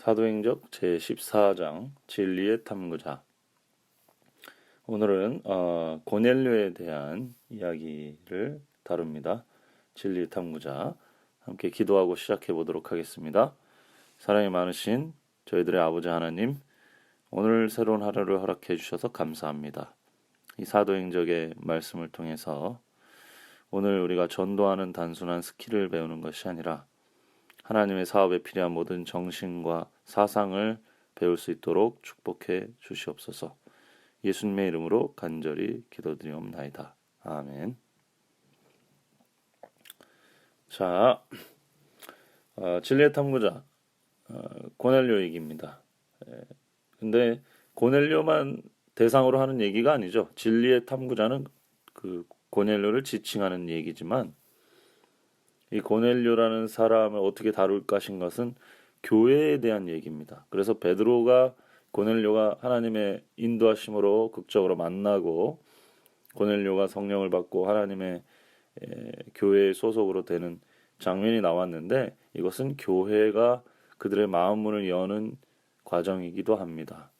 사도행적 제14장 진리의 탐구자. 오늘은 고넬료에 대한 이야기를 다룹니다. 진리의 탐구자. 함께 기도하고 시작해 보도록 하겠습니다. 사랑이 많으신 저희들의 아버지 하나님, 오늘 새로운 하루를 허락해 주셔서 감사합니다. 이 사도행적의 말씀을 통해서 오늘 우리가 전도하는 단순한 스킬을 배우는 것이 아니라 하나님의 사업에 필요한 모든 정신과 사상을 배울 수 있도록 축복해 주시옵소서. 예수님의 이름으로 간절히 기도드리옵나이다. 아멘. 자, 진리의 탐구자 고넬료 얘기입니다. 근데 고넬료만 대상으로 하는 얘기가 아니죠. 진리의 탐구자는 그 고넬료를 지칭하는 얘기지만 이 고넬료라는 사람을 어떻게 다룰 것인 것은 교회에 대한 얘기입니다. 그래서 베드로가 고넬료가 하나님의 인도하심으로 극적으로 만나고 고넬료가 성령을 받고 하나님의 교회의 소속으로 되는 장면이 나왔는데, 이것은 교회가 그들의 마음 문을 여는 과정이기도 합니다.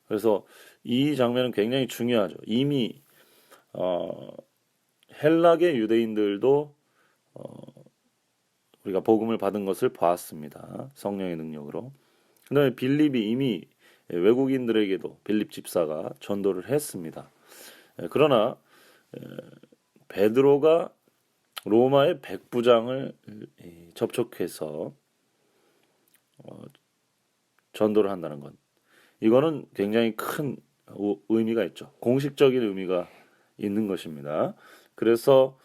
그래서 이 장면은 굉장히 중요하죠. 이미 헬라계 유대인들도 우리가 복음을 받은 것을 보았습니다. 성령의 능력으로. 그다음에 빌립이 이미 외국인들에게도 빌립 집사가 전도를 했습니다. 그러나 베드로가 로마의 백부장을 접촉해서 전도를 한다는 것, 이거는 굉장히 큰 의미가 있죠. 공식적인 의미가 있는 것입니다. 그래서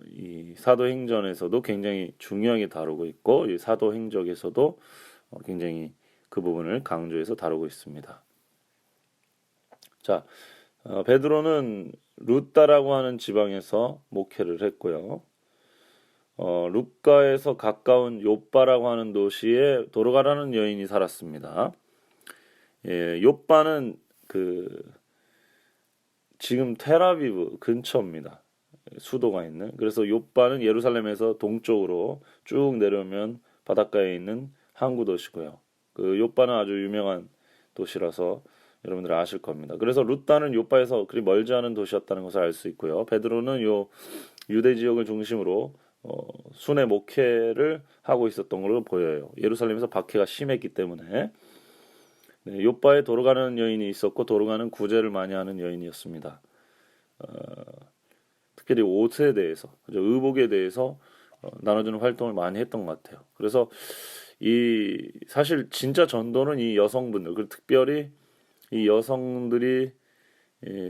이 사도행전에서도 굉장히 중요하게 다루고 있고, 이 사도행적에서도 굉장히 그 부분을 강조해서 다루고 있습니다. 자, 베드로는 루다라고 하는 지방에서 목회를 했고요. 루가에서 가까운 욥바라고 하는 도시에 도르가라는 여인이 살았습니다. 욥바는 지금 텔아비브 근처입니다. 수도가 있는. 그래서 욥바는 예루살렘에서 동쪽으로 쭉 내려오면 바닷가에 있는 항구 도시고요. 그 욥바는 아주 유명한 도시라서 여러분들 아실 겁니다. 그래서 루다는 욥바에서 그리 멀지 않은 도시였다는 것을 알 수 있고요. 베드로는 요 유대 지역을 중심으로 순회 목회를 하고 있었던 걸로 보여요. 예루살렘에서 박해가 심했기 때문에. 욥바에 도르가는 여인이 있었고, 도르가는 구제를 많이 하는 여인이었습니다. 특별히 옷에 대해서, 의복에 대해서 나눠주는 활동을 많이 했던 것 같아요. 그래서 사실 진짜 전도는 이 여성분들, 그리고 특별히 이 여성들이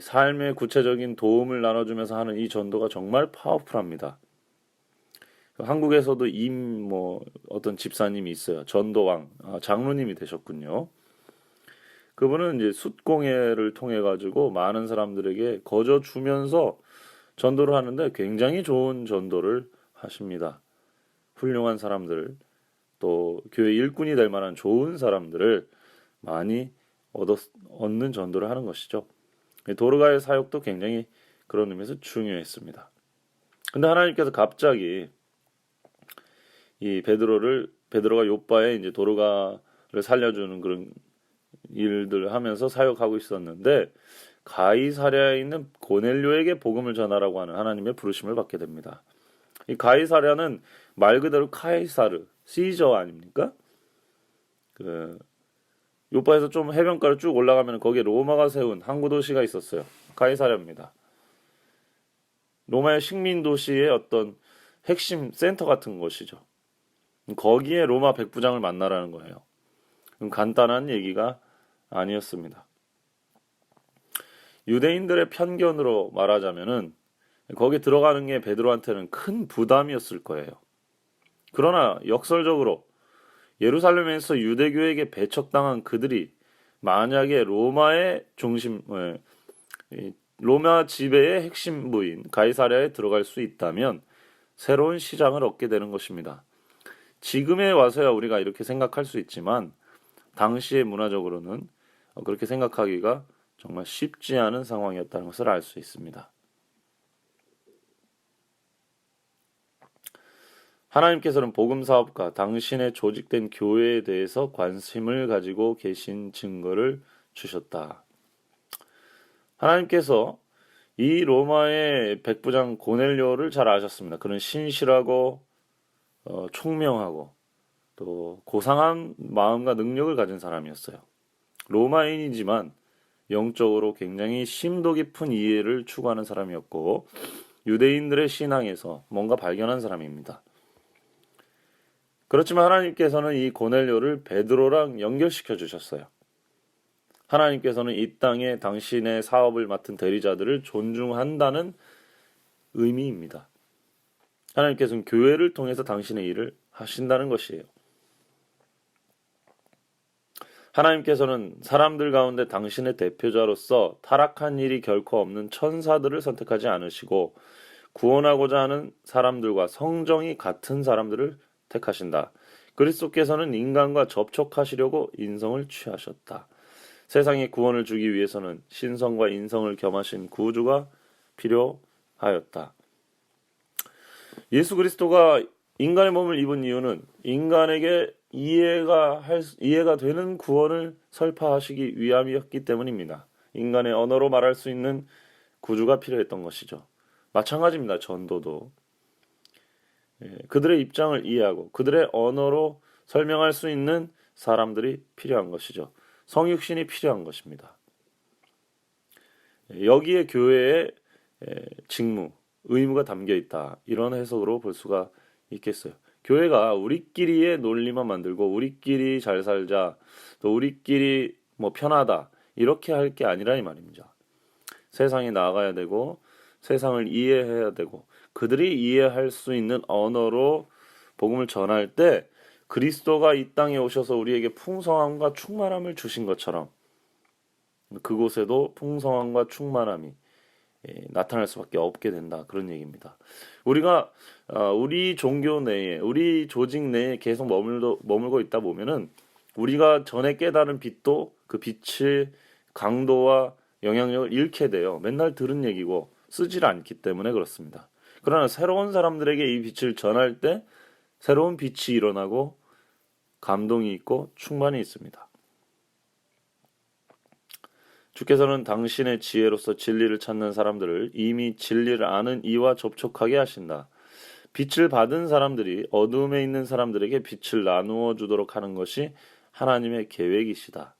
삶의 구체적인 도움을 나눠주면서 하는 이 전도가 정말 파워풀합니다. 한국에서도 어떤 집사님이 있어요. 전도왕, 장로님이 되셨군요. 그분은 이제 숫공예를 통해 가지고 많은 사람들에게 거저 주면서 전도를 하는데 굉장히 좋은 전도를 하십니다. 훌륭한 사람들, 또 교회 일꾼이 될 만한 좋은 사람들을 많이 얻는 전도를 하는 것이죠. 도르가의 사역도 굉장히 그런 의미에서 중요했습니다. 근데 하나님께서 갑자기 이 베드로가 욥바에 이제 도르가를 살려주는 그런 일들을 하면서 사역하고 있었는데, 가이사랴에 있는 고넬료에게 복음을 전하라고 하는 하나님의 부르심을 받게 됩니다. 이 가이사랴는 말 그대로 카이사르, 시저 아닙니까? 요바에서 좀 해변가로 쭉 올라가면 거기에 로마가 세운 항구 도시가 있었어요. 가이사랴입니다. 로마의 식민 도시의 어떤 핵심 센터 같은 곳이죠. 거기에 로마 백부장을 만나라는 거예요. 간단한 얘기가 아니었습니다. 유대인들의 편견으로 말하자면은 거기 들어가는 게 베드로한테는 큰 부담이었을 거예요. 그러나 역설적으로 예루살렘에서 유대교에게 배척당한 그들이 만약에 로마의 로마 지배의 핵심부인 가이사랴에 들어갈 수 있다면 새로운 시장을 얻게 되는 것입니다. 지금에 와서야 우리가 이렇게 생각할 수 있지만, 당시의 문화적으로는 그렇게 생각하기가 정말 쉽지 않은 상황이었다는 것을 알 수 있습니다. 하나님께서는 복음 사업과 당신의 조직된 교회에 대해서 관심을 가지고 계신 증거를 주셨다. 하나님께서 이 로마의 백부장 고넬료를 잘 아셨습니다. 그는 신실하고 총명하고 또 고상한 마음과 능력을 가진 사람이었어요. 로마인이지만 영적으로 굉장히 심도 깊은 이해를 추구하는 사람이었고 유대인들의 신앙에서 뭔가 발견한 사람입니다. 그렇지만 하나님께서는 이 고넬료를 베드로랑 연결시켜 주셨어요. 하나님께서는 이 땅에 당신의 사업을 맡은 대리자들을 존중한다는 의미입니다. 하나님께서는 교회를 통해서 당신의 일을 하신다는 것이에요. 하나님께서는 사람들 가운데 당신의 대표자로서 타락한 일이 결코 없는 천사들을 선택하지 않으시고 구원하고자 하는 사람들과 성정이 같은 사람들을 택하신다. 그리스도께서는 인간과 접촉하시려고 인성을 취하셨다. 세상에 구원을 주기 위해서는 신성과 인성을 겸하신 구주가 필요하였다. 예수 그리스도가 인간의 몸을 입은 이유는 인간에게 이해가 되는 구원을 설파하시기 위함이었기 때문입니다. 인간의 언어로 말할 수 있는 구주가 필요했던 것이죠. 마찬가지입니다. 전도도. 그들의 입장을 이해하고 그들의 언어로 설명할 수 있는 사람들이 필요한 것이죠. 성육신이 필요한 것입니다. 여기에 교회의 직무, 의무가 담겨 있다. 이런 해석으로 볼 수가 있겠어요. 교회가 우리끼리의 논리만 만들고 우리끼리 잘 살자, 또 우리끼리 편하다 이렇게 할 게 아니라 이 말입니다. 세상에 나아가야 되고 세상을 이해해야 되고 그들이 이해할 수 있는 언어로 복음을 전할 때 그리스도가 이 땅에 오셔서 우리에게 풍성함과 충만함을 주신 것처럼 그곳에도 풍성함과 충만함이 나타날 수밖에 없게 된다. 그런 얘기입니다. 우리가 우리 종교 내에 우리 조직 내에 계속 머물고 있다 보면은 우리가 전에 깨달은 빛도 그 빛의 강도와 영향력을 잃게 돼요. 맨날 들은 얘기고 쓰질 않기 때문에 그렇습니다. 그러나 새로운 사람들에게 이 빛을 전할 때 새로운 빛이 일어나고 감동이 있고 충만이 있습니다. 주께서는 당신의 지혜로서 진리를 찾는 사람들을 이미 진리를 아는 이와 접촉하게 하신다. 빛을 받은 사람들이 어둠에 있는 사람들에게 빛을 나누어 주도록 하는 것이 하나님의 계획이시다.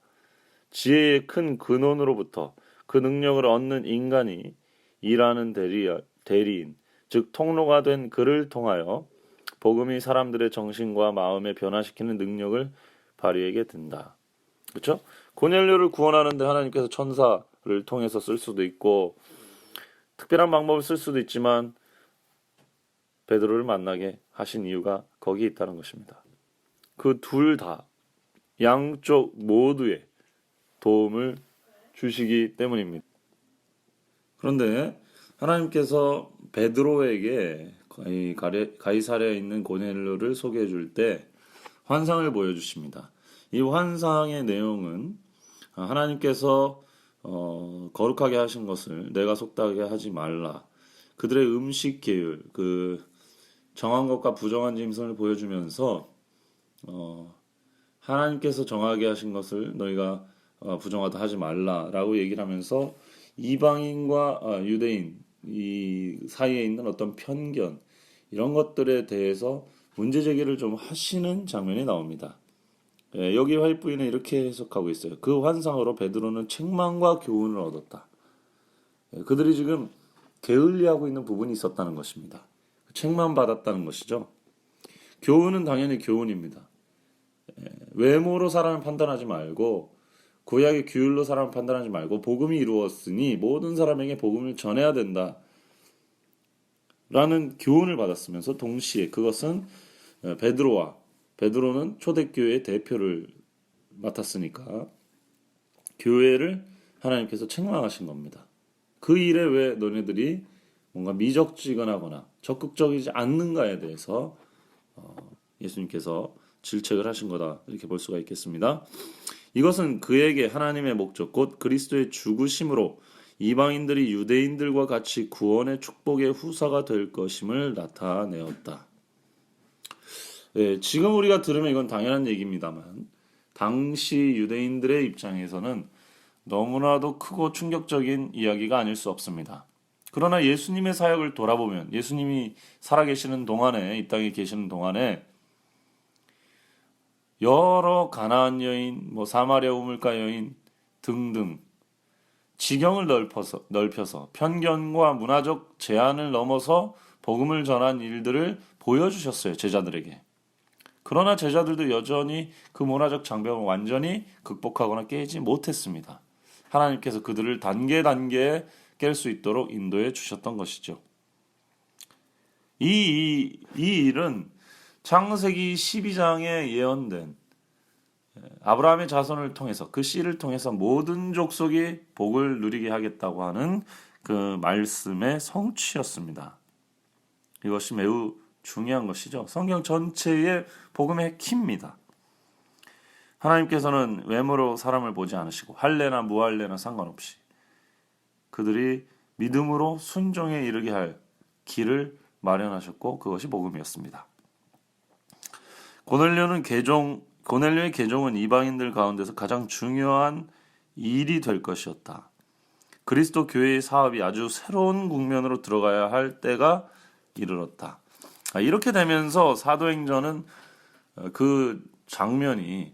지혜의 큰 근원으로부터 그 능력을 얻는 인간이 일하는 대리인, 즉 통로가 된 그를 통하여 복음이 사람들의 정신과 마음에 변화시키는 능력을 발휘하게 된다. 그렇죠? 고넬료를 구원하는데 하나님께서 천사를 통해서 쓸 수도 있고 특별한 방법을 쓸 수도 있지만 베드로를 만나게 하신 이유가 거기에 있다는 것입니다. 그 둘 다 양쪽 모두에 도움을 주시기 때문입니다. 그런데 하나님께서 베드로에게 가이사랴에 있는 고넬료를 소개해 줄 때 환상을 보여주십니다. 이 환상의 내용은 하나님께서 거룩하게 하신 것을 내가 속닥게 하지 말라. 그들의 음식 계율, 그 정한 것과 부정한 짐승을 보여주면서 하나님께서 정하게 하신 것을 너희가 부정하다 하지 말라라고 얘기를 하면서 이방인과 유대인 이 사이에 있는 어떤 편견 이런 것들에 대해서 문제 제기를 좀 하시는 장면이 나옵니다. 여기 화입부인은 이렇게 해석하고 있어요. 그 환상으로 베드로는 책망과 교훈을 얻었다. 그들이 지금 게을리하고 있는 부분이 있었다는 것입니다. 책망 받았다는 것이죠. 교훈은 당연히 교훈입니다. 외모로 사람을 판단하지 말고 구약의 규율로 사람을 판단하지 말고 복음이 이루었으니 모든 사람에게 복음을 전해야 된다. 라는 교훈을 받았으면서 동시에 그것은 베드로는 초대교회의 대표를 맡았으니까 교회를 하나님께서 책망하신 겁니다. 그 일에 왜 너네들이 뭔가 미적지근하거나 적극적이지 않는가에 대해서 예수님께서 질책을 하신 거다 이렇게 볼 수가 있겠습니다. 이것은 그에게 하나님의 목적 곧 그리스도의 죽으심으로 이방인들이 유대인들과 같이 구원의 축복의 후사가 될 것임을 나타내었다. 예, 지금 우리가 들으면 이건 당연한 얘기입니다만 당시 유대인들의 입장에서는 너무나도 크고 충격적인 이야기가 아닐 수 없습니다. 그러나 예수님의 사역을 돌아보면 예수님이 살아계시는 동안에 이 땅에 계시는 동안에 여러 가나안 여인, 사마리아 우물가 여인 등등 지경을 넓혀서 편견과 문화적 제한을 넘어서 복음을 전한 일들을 보여주셨어요, 제자들에게. 그러나 제자들도 여전히 그 문화적 장벽을 완전히 극복하거나 깨지 못했습니다. 하나님께서 그들을 단계 깰 수 있도록 인도해 주셨던 것이죠. 이 일은 창세기 12장에 예언된 아브라함의 자손을 통해서 그 씨를 통해서 모든 족속이 복을 누리게 하겠다고 하는 그 말씀의 성취였습니다. 이것이 매우 중요한 것이죠. 성경 전체의 복음의 키입니다. 하나님께서는 외모로 사람을 보지 않으시고 할례나 무할례나 상관없이 그들이 믿음으로 순종에 이르게 할 길을 마련하셨고 그것이 복음이었습니다. 고넬료의 개종은 이방인들 가운데서 가장 중요한 일이 될 것이었다. 그리스도 교회의 사업이 아주 새로운 국면으로 들어가야 할 때가 이르렀다. 이렇게 되면서 사도행전은 그 장면이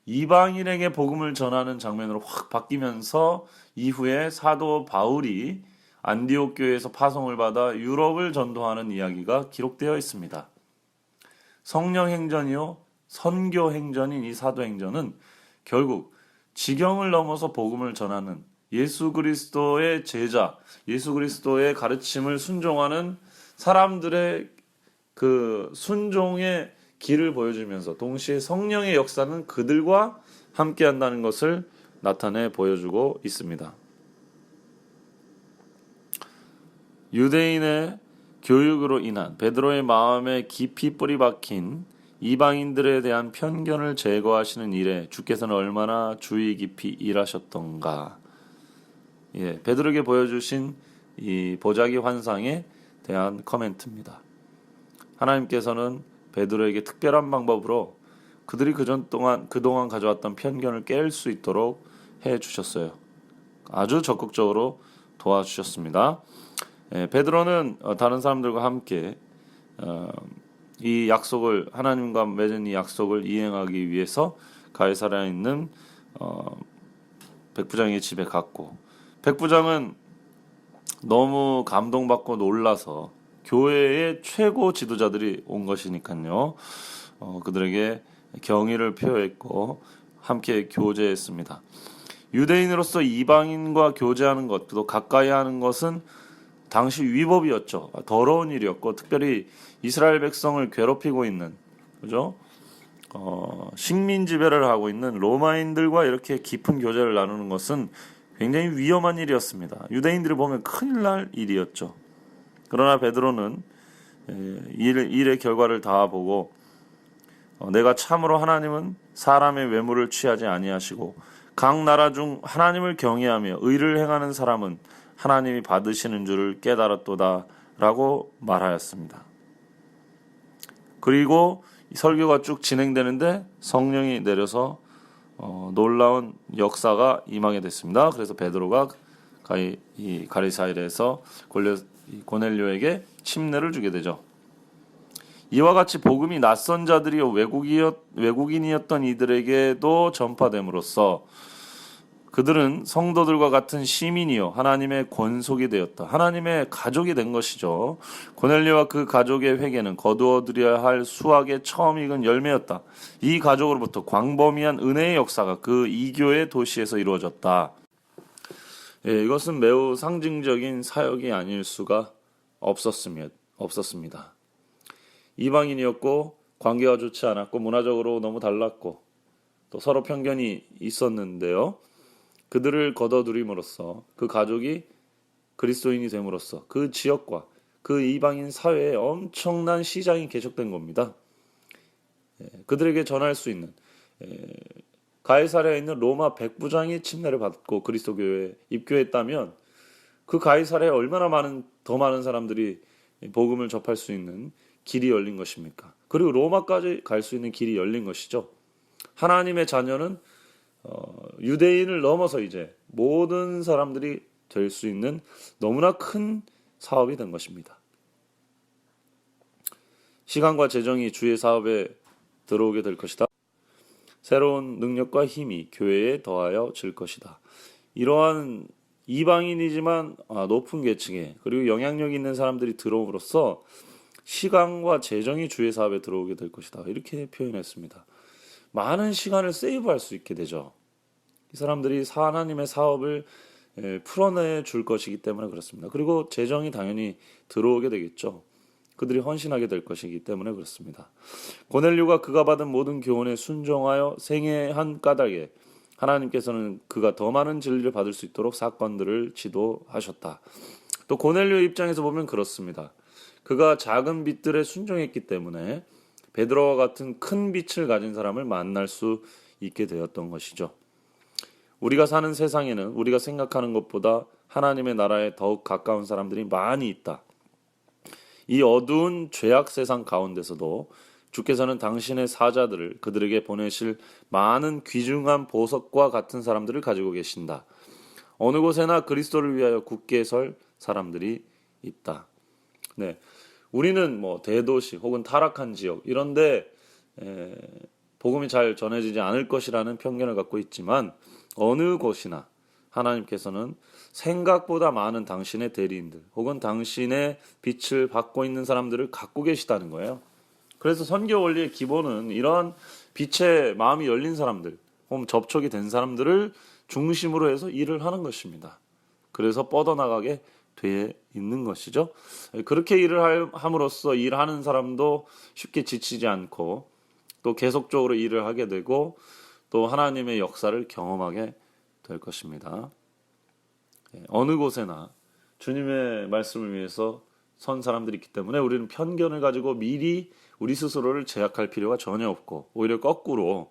이방인에게 복음을 전하는 장면으로 확 바뀌면서 이후에 사도 바울이 안디옥 교회에서 파송을 받아 유럽을 전도하는 이야기가 기록되어 있습니다. 성령 행전이요 선교 행전인 이 사도행전은 결국 지경을 넘어서 복음을 전하는 예수 그리스도의 제자, 예수 그리스도의 가르침을 순종하는 사람들의 그 순종의 길을 보여주면서 동시에 성령의 역사는 그들과 함께 한다는 것을 나타내 보여주고 있습니다. 유대인의 교육으로 인한 베드로의 마음에 깊이 뿌리 박힌 이방인들에 대한 편견을 제거하시는 일에 주께서는 얼마나 주의 깊이 일하셨던가. 베드로에게 보여주신 이 보자기 환상에 대한 코멘트입니다. 하나님께서는 베드로에게 특별한 방법으로 그들이 그동안 가져왔던 편견을 깰 수 있도록 해주셨어요. 아주 적극적으로 도와주셨습니다. 베드로는 다른 사람들과 함께 이 약속을 하나님과 맺은 이 약속을 이행하기 위해서 가이사랴에 있는 백부장의 집에 갔고 백부장은 너무 감동받고 놀라서 교회의 최고 지도자들이 온 것이니까요. 그들에게 경의를 표했고 함께 교제했습니다. 유대인으로서 이방인과 교제하는 것, 또 가까이 하는 것은 당시 위법이었죠. 더러운 일이었고 특별히 이스라엘 백성을 괴롭히고 있는 그죠? 식민 지배를 하고 있는 로마인들과 이렇게 깊은 교제를 나누는 것은 굉장히 위험한 일이었습니다. 유대인들이 보면 큰일 날 일이었죠. 그러나 베드로는 일의 결과를 다 보고 내가 참으로 하나님은 사람의 외모를 취하지 아니하시고 각 나라 중 하나님을 경외하며 의를 행하는 사람은 하나님이 받으시는 줄을 깨달았도다 라고 말하였습니다. 그리고 설교가 쭉 진행되는데 성령이 내려서 놀라운 역사가 임하게 됐습니다. 그래서 베드로가 이 가리사일에서 고넬료에게 침례를 주게 되죠. 이와 같이 복음이 낯선 자들이요 외국인이었던 이들에게도 전파됨으로써 그들은 성도들과 같은 시민이요 하나님의 권속이 되었다. 하나님의 가족이 된 것이죠. 고넬료와 그 가족의 회개는 거두어들여야 할 수확의 처음 익은 열매였다. 이 가족으로부터 광범위한 은혜의 역사가 그 이교의 도시에서 이루어졌다. 이것은 매우 상징적인 사역이 아닐 수가 없었습니다. 이방인이었고 관계가 좋지 않았고 문화적으로 너무 달랐고 또 서로 편견이 있었는데요. 그들을 걷어들임으로써 그 가족이 그리스도인이 됨으로써 그 지역과 그 이방인 사회에 엄청난 시장이 개척된 겁니다. 그들에게 전할 수 있는 가이사랴에 있는 로마 백부장이 침례를 받고 그리스도 교회에 입교했다면 그 가이사랴에 얼마나 더 많은 사람들이 복음을 접할 수 있는 길이 열린 것입니까? 그리고 로마까지 갈 수 있는 길이 열린 것이죠. 하나님의 자녀는 유대인을 넘어서 이제 모든 사람들이 될 수 있는 너무나 큰 사업이 된 것입니다. 시간과 재정이 주의 사업에 들어오게 될 것이다. 새로운 능력과 힘이 교회에 더하여 질 것이다. 이러한 이방인이지만 높은 계층에 그리고 영향력 있는 사람들이 들어옴으로써 시간과 재정이 주의 사업에 들어오게 될 것이다. 이렇게 표현했습니다. 많은 시간을 세이브할 수 있게 되죠. 이 사람들이 하나님의 사업을 풀어내 줄 것이기 때문에 그렇습니다. 그리고 재정이 당연히 들어오게 되겠죠. 그들이 헌신하게 될 것이기 때문에 그렇습니다. 고넬료가 그가 받은 모든 교훈에 순종하여 생애한 까닭에 하나님께서는 그가 더 많은 진리를 받을 수 있도록 사건들을 지도하셨다. 또 고넬료 입장에서 보면 그렇습니다. 그가 작은 빛들에 순종했기 때문에 베드로와 같은 큰 빛을 가진 사람을 만날 수 있게 되었던 것이죠. 우리가 사는 세상에는 우리가 생각하는 것보다 하나님의 나라에 더욱 가까운 사람들이 많이 있다. 이 어두운 죄악 세상 가운데서도 주께서는 당신의 사자들을 그들에게 보내실 많은 귀중한 보석과 같은 사람들을 가지고 계신다. 어느 곳에나 그리스도를 위하여 굳게 설 사람들이 있다. 네, 우리는 대도시 혹은 타락한 지역 이런데 복음이 잘 전해지지 않을 것이라는 편견을 갖고 있지만 어느 곳이나 하나님께서는 생각보다 많은 당신의 대리인들 혹은 당신의 빛을 받고 있는 사람들을 갖고 계시다는 거예요. 그래서 선교 원리의 기본은 이러한 빛의 마음이 열린 사람들 혹은 접촉이 된 사람들을 중심으로 해서 일을 하는 것입니다. 그래서 뻗어나가게 돼 있는 것이죠. 그렇게 일을 함으로써 일하는 사람도 쉽게 지치지 않고 또 계속적으로 일을 하게 되고 또 하나님의 역사를 경험하게 될 것입니다. 어느 곳에나 주님의 말씀을 위해서 선 사람들이 있기 때문에 우리는 편견을 가지고 미리 우리 스스로를 제약할 필요가 전혀 없고 오히려 거꾸로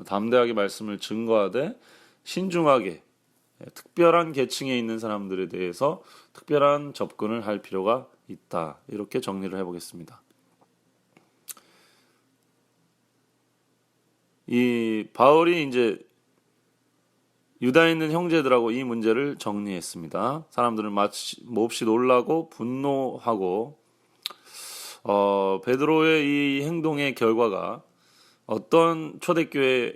담대하게 말씀을 증거하되 신중하게 특별한 계층에 있는 사람들에 대해서 특별한 접근을 할 필요가 있다. 이렇게 정리를 해보겠습니다. 이 바울이 이제 유다에 있는 형제들하고 이 문제를 정리했습니다. 사람들은 몹시 놀라고 분노하고 베드로의 이 행동의 결과가 어떤 초대교회에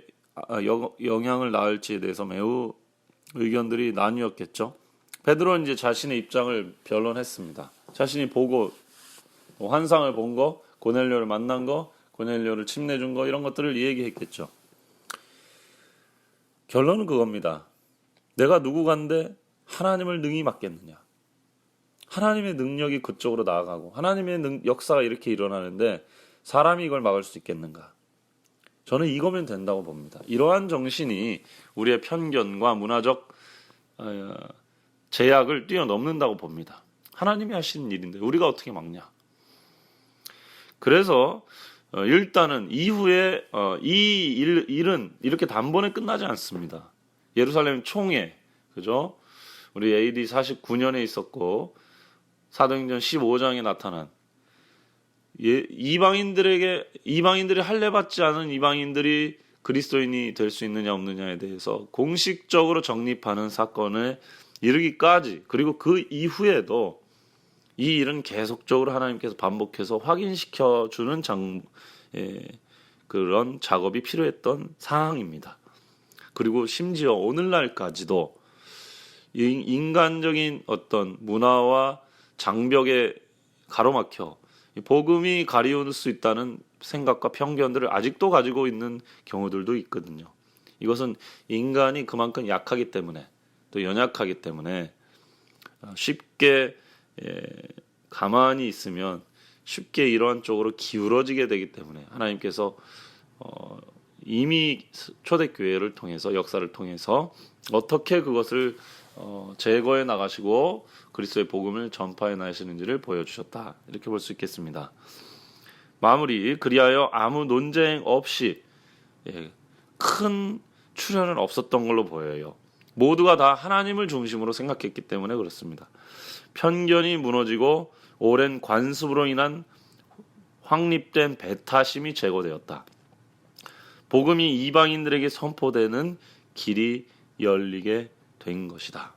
영향을 낳을지에 대해서 매우 의견들이 나뉘었겠죠. 베드로는 이제 자신의 입장을 변론했습니다. 자신이 보고 환상을 본 거, 고넬료를 만난 거, 고넬료를 침내준 거 이런 것들을 얘기했겠죠. 결론은 그겁니다. 내가 누구간데 하나님을 능히 맡겠느냐. 하나님의 능력이 그쪽으로 나아가고 하나님의 역사가 이렇게 일어나는데 사람이 이걸 막을 수 있겠는가. 저는 이거면 된다고 봅니다. 이러한 정신이 우리의 편견과 문화적 제약을 뛰어넘는다고 봅니다. 하나님이 하시는 일인데 우리가 어떻게 막냐. 그래서 일단은 이후에 이 일은 이렇게 단번에 끝나지 않습니다. 예루살렘 총회, 그죠? 우리 AD 49년에 있었고 사도행전 15장에 나타난 이방인들이 할례받지 않은 이방인들이 그리스도인이 될 수 있느냐 없느냐에 대해서 공식적으로 정립하는 사건에 이르기까지 그리고 그 이후에도 이 일은 계속적으로 하나님께서 반복해서 확인시켜주는 그런 작업이 필요했던 상황입니다. 그리고 심지어 오늘날까지도 인간적인 어떤 문화와 장벽에 가로막혀 복음이 가리울 수 있다는 생각과 편견들을 아직도 가지고 있는 경우들도 있거든요. 이것은 인간이 그만큼 약하기 때문에 또 연약하기 때문에 쉽게 가만히 있으면 쉽게 이러한 쪽으로 기울어지게 되기 때문에 하나님께서 이미 초대교회를 통해서 역사를 통해서 어떻게 그것을 제거해 나가시고 그리스도의 복음을 전파해 나가시는지를 보여주셨다. 이렇게 볼 수 있겠습니다. 마무리. 그리하여 아무 논쟁 없이 큰 출현은 없었던 걸로 보여요. 모두가 다 하나님을 중심으로 생각했기 때문에 그렇습니다. 편견이 무너지고 오랜 관습으로 인한 확립된 배타심이 제거되었다. 복음이 이방인들에게 선포되는 길이 열리게 된 것이다.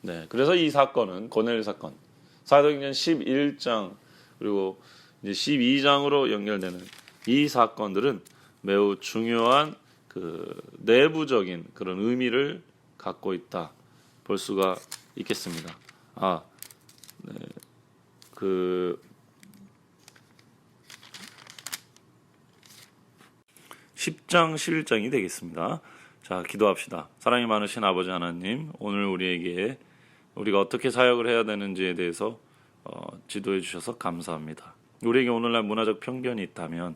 네, 그래서 이 사건은 고넬료 사건, 사도행전 11장 그리고 이제 12장으로 연결되는 이 사건들은 매우 중요한 그 내부적인 그런 의미를 갖고 있다 볼 수가 있겠습니다. 네, 그 10장 11장이 되겠습니다. 자, 기도합시다. 사랑이 많으신 아버지 하나님, 오늘 우리가 어떻게 사역을 해야 되는지에 대해서 지도해 주셔서 감사합니다. 우리에게 오늘날 문화적 편견이 있다면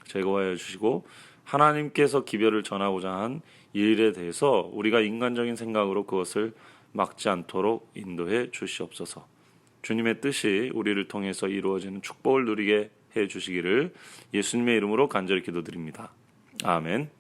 제거해 주시고 하나님께서 기별을 전하고자 한 일에 대해서 우리가 인간적인 생각으로 그것을 막지 않도록 인도해 주시옵소서. 주님의 뜻이 우리를 통해서 이루어지는 축복을 누리게 해 주시기를 예수님의 이름으로 간절히 기도드립니다. 아멘.